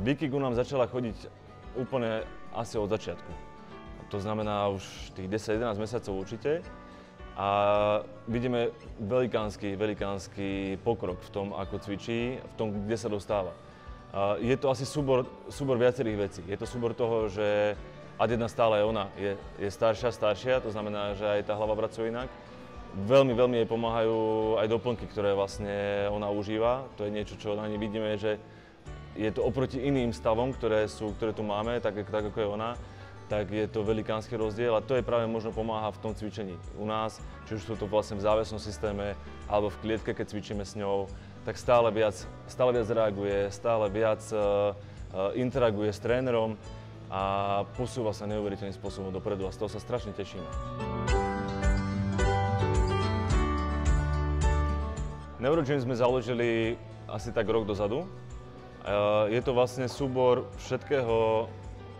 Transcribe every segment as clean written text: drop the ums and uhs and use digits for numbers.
Bikigu nám začala chodiť úplne asi od začiatku. To znamená už tých 10-11 mesiacov určite. A vidíme velikánsky pokrok v tom, ako cvičí, v tom, kde sa dostáva. Je to asi súbor viacerých vecí. Je to súbor toho, že ad jedna stále je ona, je staršia, to znamená, že aj tá hlava pracuje inak. Veľmi jej pomáhajú aj doplnky, ktoré vlastne ona užíva. To je niečo, čo na nej vidíme, že je to oproti iným stavom, ktoré tu máme, tak ako je ona, tak je to velikánsky rozdiel a to je práve možno pomáha v tom cvičení. U nás, či už sú to vlastne v závesnom systéme alebo v klietke, keď cvičíme s ňou, tak stále viac reaguje, stále viac interaguje s trénerom a posúva sa neuveriteľným spôsobom dopredu a z toho sa strašne tešíme. Neurogym sme založili asi tak rok dozadu. Je to vlastne súbor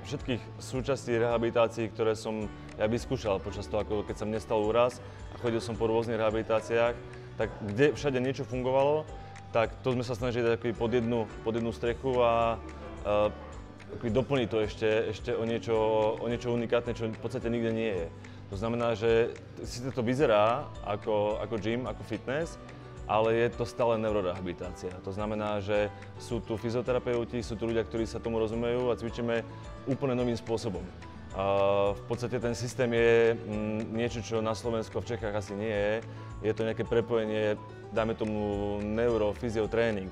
všetkých súčastí rehabilitácií, ktoré som ja vyskúšal počas toho, keď sa mne stal úraz a chodil som po rôznych rehabilitáciách, tak kde všade niečo fungovalo, tak to sme sa snažili dať pod jednu strechu a doplniť to ešte o niečo unikátne, čo v podstate nikde nie je. To znamená, že síce to vyzerá ako gym, ako fitness, ale je to stále neurorehabilitácia. To znamená, že sú tu fyzioterapeuti, sú tu ľudia, ktorí sa tomu rozumejú a cvičíme úplne novým spôsobom. V podstate ten systém je niečo, čo na Slovensku a v Čechách asi nie je. Je to nejaké prepojenie, dajme tomu neurofyziotréning.